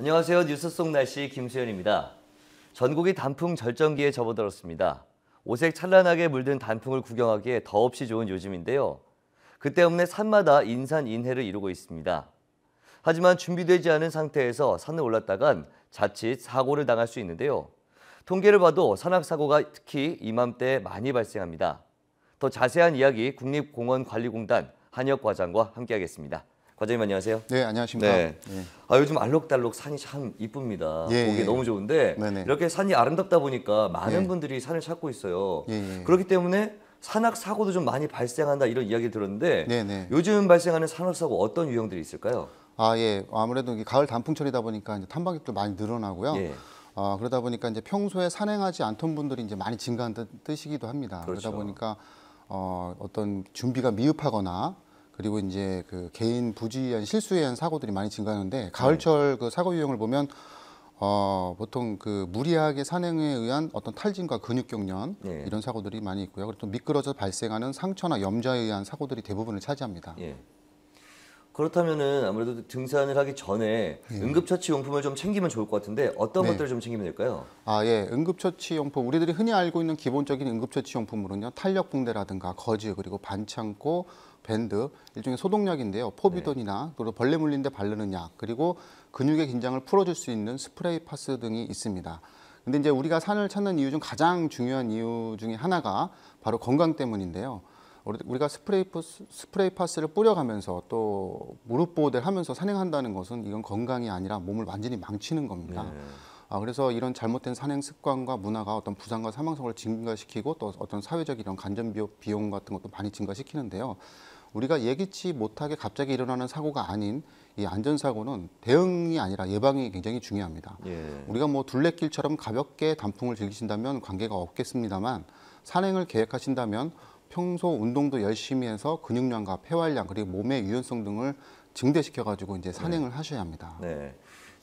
안녕하세요. 뉴스 속 날씨 김수현입니다. 전국이 단풍 절정기에 접어들었습니다. 오색 찬란하게 물든 단풍을 구경하기에 더없이 좋은 요즘인데요. 그 때문에 산마다 인산인해를 이루고 있습니다. 하지만 준비되지 않은 상태에서 산에 올랐다간 자칫 사고를 당할 수 있는데요. 통계를 봐도 산악사고가 특히 이맘때 많이 발생합니다. 더 자세한 이야기 국립공원관리공단 한혁 과장과 함께하겠습니다. 과장님 안녕하세요. 네, 안녕하십니까. 네. 요즘 알록달록 산이 참 이쁩니다. 예, 보기 예. 너무 좋은데 네네. 이렇게 산이 아름답다 보니까 많은 예. 분들이 산을 찾고 있어요. 예, 예. 그렇기 때문에 산악 사고도 좀 많이 발생한다 이런 이야기를 들었는데 네네. 요즘 발생하는 산악 사고 어떤 유형들이 있을까요? 예. 아무래도 이게 가을 단풍철이다 보니까 이제 탐방객도 많이 늘어나고요. 예. 그러다 보니까 이제 평소에 산행하지 않던 분들이 이제 많이 증가한 뜻이기도 합니다. 그렇죠. 그러다 보니까 어떤 준비가 미흡하거나 그리고 이제 그 개인 부주의에 의한 실수에 의한 사고들이 많이 증가하는데 가을철 그 사고 유형을 보면 보통 그 무리하게 산행에 의한 어떤 탈진과 근육경련 예. 이런 사고들이 많이 있고요. 그리고 또 미끄러져 발생하는 상처나 염좌에 의한 사고들이 대부분을 차지합니다. 예. 그렇다면은 아무래도 등산을 하기 전에 응급처치 용품을 좀 챙기면 좋을 것 같은데 어떤 네. 것들을 좀 챙기면 될까요? 예. 응급처치용품, 우리들이 흔히 알고 있는 기본적인 응급처치용품으로는요, 탄력붕대라든가 거즈, 그리고 반창고, 밴드, 일종의 소독약인데요. 포비돈이나 또 벌레 물린 데 바르는 약, 그리고 근육의 긴장을 풀어줄 수 있는 스프레이 파스 등이 있습니다. 근데 이제 우리가 산을 찾는 이유 중 가장 중요한 이유 중에 하나가 바로 건강 때문인데요. 우리가 스프레이 파스를 뿌려가면서 또 무릎 보호대를 하면서 산행한다는 것은 이건 건강이 아니라 몸을 완전히 망치는 겁니다. 그래서 이런 잘못된 산행 습관과 문화가 어떤 부상과 사망성을 증가시키고 또 어떤 사회적 이런 간접 비용 같은 것도 많이 증가시키는데요. 우리가 예기치 못하게 갑자기 일어나는 사고가 아닌 이 안전사고는 대응이 아니라 예방이 굉장히 중요합니다. 예. 우리가 뭐 둘레길처럼 가볍게 단풍을 즐기신다면 관계가 없겠습니다만 산행을 계획하신다면 평소 운동도 열심히 해서 근육량과 폐활량 그리고 몸의 유연성 등을 증대시켜가지고 이제 산행을 하셔야 합니다. 네.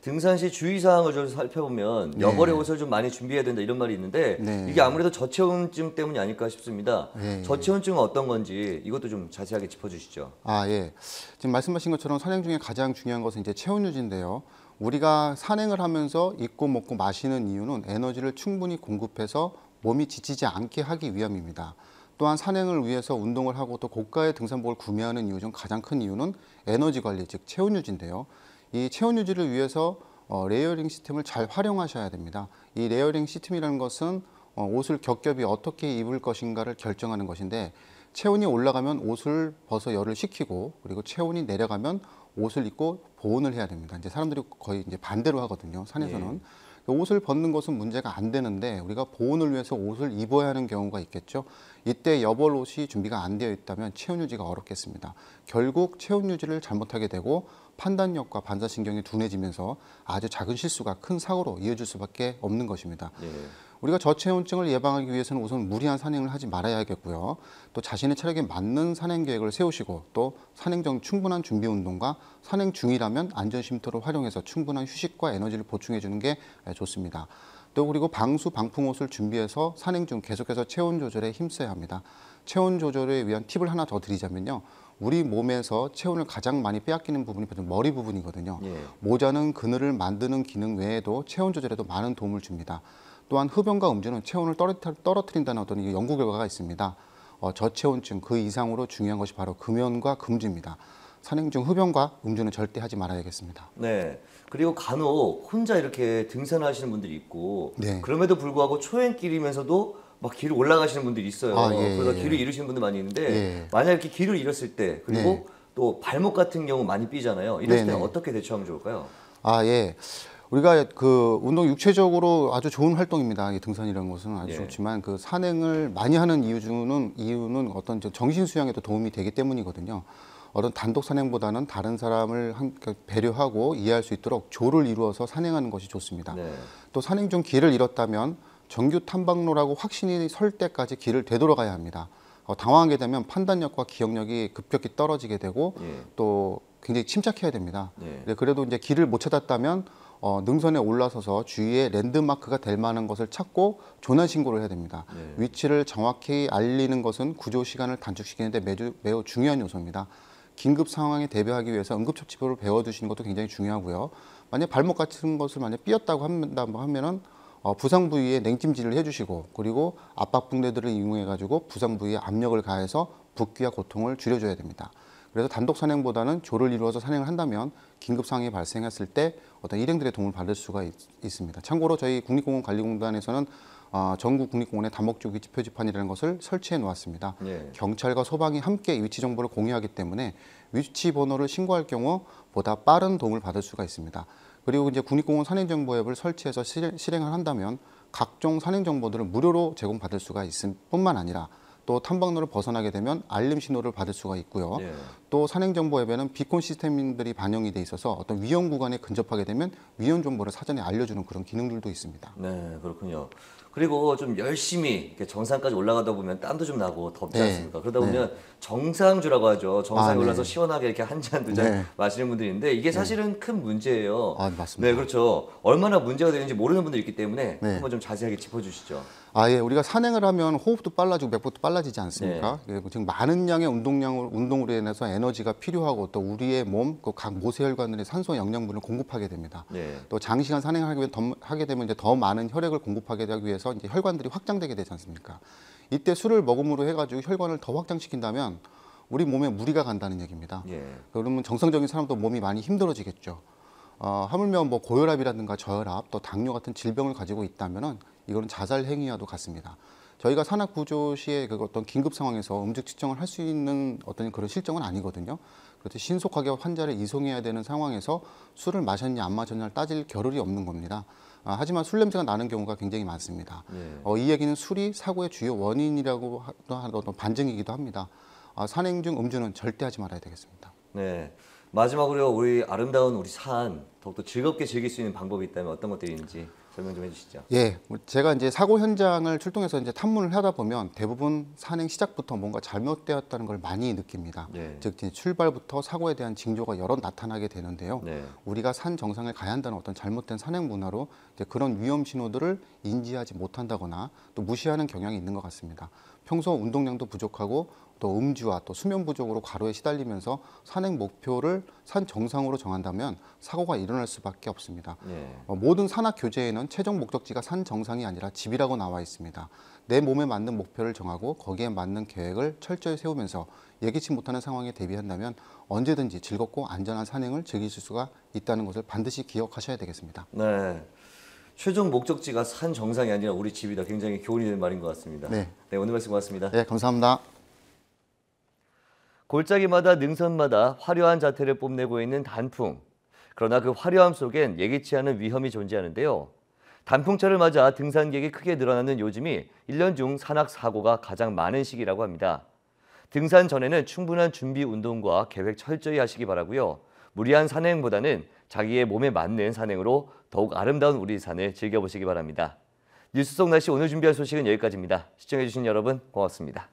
등산 시 주의사항을 좀 살펴보면 여벌의 옷을 좀 많이 준비해야 된다 이런 말이 있는데 이게 아무래도 저체온증 때문이 아닐까 싶습니다. 저체온증은 어떤 건지 이것도 좀 자세하게 짚어주시죠. 예. 지금 말씀하신 것처럼 산행 중에 가장 중요한 것은 이제 체온 유지인데요. 우리가 산행을 하면서 입고 먹고 마시는 이유는 에너지를 충분히 공급해서 몸이 지치지 않게 하기 위함입니다. 또한 산행을 위해서 운동을 하고 또 고가의 등산복을 구매하는 이유 중 가장 큰 이유는 에너지 관리, 즉 체온 유지인데요. 이 체온 유지를 위해서 레이어링 시스템을 잘 활용하셔야 됩니다. 이 레이어링 시스템이라는 것은 옷을 겹겹이 어떻게 입을 것인가를 결정하는 것인데 체온이 올라가면 옷을 벗어 열을 식히고 그리고 체온이 내려가면 옷을 입고 보온을 해야 됩니다. 이제 사람들이 거의 이제 반대로 하거든요. 산에서는. 옷을 벗는 것은 문제가 안 되는데 우리가 보온을 위해서 옷을 입어야 하는 경우가 있겠죠. 이때 여벌 옷이 준비가 안 되어 있다면 체온 유지가 어렵겠습니다. 결국 체온 유지를 잘못하게 되고 판단력과 반사신경이 둔해지면서 아주 작은 실수가 큰 사고로 이어질 수밖에 없는 것입니다. 우리가 저체온증을 예방하기 위해서는 우선 무리한 산행을 하지 말아야겠고요. 또 자신의 체력에 맞는 산행 계획을 세우시고 또 산행 전 충분한 준비 운동과 산행 중이라면 안전쉼터를 활용해서 충분한 휴식과 에너지를 보충해 주는 게 좋습니다. 또 그리고 방수, 방풍옷을 준비해서 산행 중 계속해서 체온 조절에 힘써야 합니다. 체온 조절을 위한 팁을 하나 더 드리자면요. 우리 몸에서 체온을 가장 많이 빼앗기는 부분이 바로 머리 부분이거든요. 모자는 그늘을 만드는 기능 외에도 체온 조절에도 많은 도움을 줍니다. 또한 흡연과 음주는 체온을 떨어뜨린다는 어떤 연구 결과가 있습니다. 저체온증 그 이상으로 중요한 것이 바로 금연과 금주입니다. 산행 중 흡연과 음주는 절대 하지 말아야겠습니다. 네. 그리고 간혹 혼자 이렇게 등산을 하시는 분들이 있고 그럼에도 불구하고 초행길이면서도 막 길을 올라가시는 분들이 있어요. 그래서 길을 잃으시는 분들 많이 있는데 만약 이렇게 길을 잃었을 때 그리고 또 발목 같은 경우 많이 삐잖아요. 이럴 때 어떻게 대처하면 좋을까요? 우리가 그 운동 육체적으로 아주 좋은 활동입니다. 이 등산이라는 것은 아주 좋지만 그 산행을 많이 하는 이유는 어떤 정신 수양에도 도움이 되기 때문이거든요. 어떤 단독 산행보다는 다른 사람을 배려하고 이해할 수 있도록 조를 이루어서 산행하는 것이 좋습니다. 또 산행 중 길을 잃었다면 정규 탐방로라고 확신이 설 때까지 길을 되돌아가야 합니다. 당황하게 되면 판단력과 기억력이 급격히 떨어지게 되고 또 굉장히 침착해야 됩니다. 그래도 이제 길을 못 찾았다면 능선에 올라서서 주위에 랜드마크가 될 만한 것을 찾고 조난 신고를 해야 됩니다. 위치를 정확히 알리는 것은 구조 시간을 단축시키는 데 매우 중요한 요소입니다. 긴급 상황에 대비하기 위해서 응급처치법을 배워두시는 것도 굉장히 중요하고요. 만약 발목 같은 것을 만약 삐었다고 하면은 부상 부위에 냉찜질을 해주시고 그리고 압박 붕대들을 이용해가지고 부상 부위에 압력을 가해서 붓기와 고통을 줄여줘야 됩니다. 그래서 단독 산행보다는 조를 이루어서 산행을 한다면 긴급 상황이 발생했을 때 어떤 일행들의 도움을 받을 수가 있습니다. 참고로 저희 국립공원관리공단에서는 전국 국립공원의 다목적 위치 표지판이라는 것을 설치해 놓았습니다. 예. 경찰과 소방이 함께 위치 정보를 공유하기 때문에 위치 번호를 신고할 경우 보다 빠른 도움을 받을 수가 있습니다. 그리고 이제 국립공원 산행정보 앱을 설치해서 실행을 한다면 각종 산행 정보들을 무료로 제공받을 수가 있을 뿐만 아니라 또 탐방로를 벗어나게 되면 알림 신호를 받을 수가 있고요. 예. 또 산행정보 앱에는 비콘 시스템들이 반영이 돼 있어서 어떤 위험 구간에 근접하게 되면 위험 정보를 사전에 알려주는 그런 기능들도 있습니다. 네, 그렇군요. 그리고 좀 열심히 이렇게 정상까지 올라가다 보면 땀도 좀 나고 덥지 네. 않습니까? 그러다 보면 정상주라고 하죠. 정상에 네. 올라서 시원하게 이렇게 한 잔, 두 잔 네. 마시는 분들이 있는데 이게 사실은 큰 문제예요. 맞습니다. 네, 그렇죠. 얼마나 문제가 되는지 모르는 분들이 있기 때문에 네. 한번 좀 자세하게 짚어주시죠. 예, 우리가 산행을 하면 호흡도 빨라지고 맥박도 빨라지지 않습니까? 지금 많은 양의 운동으로 인해서 에너지가 필요하고 또 우리의 몸, 각 모세혈관들의 산소 영양분을 공급하게 됩니다. 네. 또 장시간 산행을 하게 되면 이제 더 많은 혈액을 공급하게 되기 위해서 이제 혈관들이 확장되게 되지 않습니까? 이때 술을 먹음으로 해가지고 혈관을 더 확장시킨다면 우리 몸에 무리가 간다는 얘기입니다. 예. 그러면 정상적인 사람도 몸이 많이 힘들어지겠죠. 하물며 뭐 고혈압이라든가 저혈압, 또 당뇨 같은 질병을 가지고 있다면은 이거는 자살 행위와도 같습니다. 저희가 산악 구조 시에 그 어떤 긴급 상황에서 음주 측정을 할 수 있는 어떤 그런 실정은 아니거든요. 그래서 신속하게 환자를 이송해야 되는 상황에서 술을 마셨냐 안 마셨냐를 따질 겨를이 없는 겁니다. 하지만 술 냄새가 나는 경우가 굉장히 많습니다. 이 얘기는 술이 사고의 주요 원인이라고 하는 반증이기도 합니다. 산행 중 음주는 절대 하지 말아야 되겠습니다. 네. 마지막으로 우리 아름다운 우리 산 더욱더 즐겁게 즐길 수 있는 방법이 있다면 어떤 것들이 있는지 설명 좀 해주시죠. 예, 제가 이제 사고 현장을 출동해서 이제 탐문을 하다 보면 대부분 산행 시작부터 뭔가 잘못되었다는 걸 많이 느낍니다. 네. 즉 이제 출발부터 사고에 대한 징조가 여러 나타나게 되는데요. 네. 우리가 산 정상을 가야 한다는 어떤 잘못된 산행 문화로 이제 그런 위험 신호들을 인지하지 못한다거나 또 무시하는 경향이 있는 것 같습니다. 평소 운동량도 부족하고 또 음주와 또 수면 부족으로 과로에 시달리면서 산행 목표를 산 정상으로 정한다면 사고가 일어날 수밖에 없습니다. 네. 모든 산악 교재에는 최종 목적지가 산 정상이 아니라 집이라고 나와 있습니다. 내 몸에 맞는 목표를 정하고 거기에 맞는 계획을 철저히 세우면서 예기치 못하는 상황에 대비한다면 언제든지 즐겁고 안전한 산행을 즐기실 수가 있다는 것을 반드시 기억하셔야 되겠습니다. 네. 최종 목적지가 산 정상이 아니라 우리 집이다. 굉장히 교훈이 되는 말인 것 같습니다. 네. 네, 오늘 말씀 고맙습니다. 네, 감사합니다. 골짜기마다 능선마다 화려한 자태를 뽐내고 있는 단풍. 그러나 그 화려함 속엔 예기치 않은 위험이 존재하는데요. 단풍철을 맞아 등산객이 크게 늘어나는 요즘이 1년 중 산악 사고가 가장 많은 시기라고 합니다. 등산 전에는 충분한 준비 운동과 계획 철저히 하시기 바라고요. 무리한 산행보다는 자기의 몸에 맞는 산행으로 더욱 아름다운 우리 산을 즐겨보시기 바랍니다. 뉴스 속 날씨 오늘 준비한 소식은 여기까지입니다. 시청해주신 여러분 고맙습니다.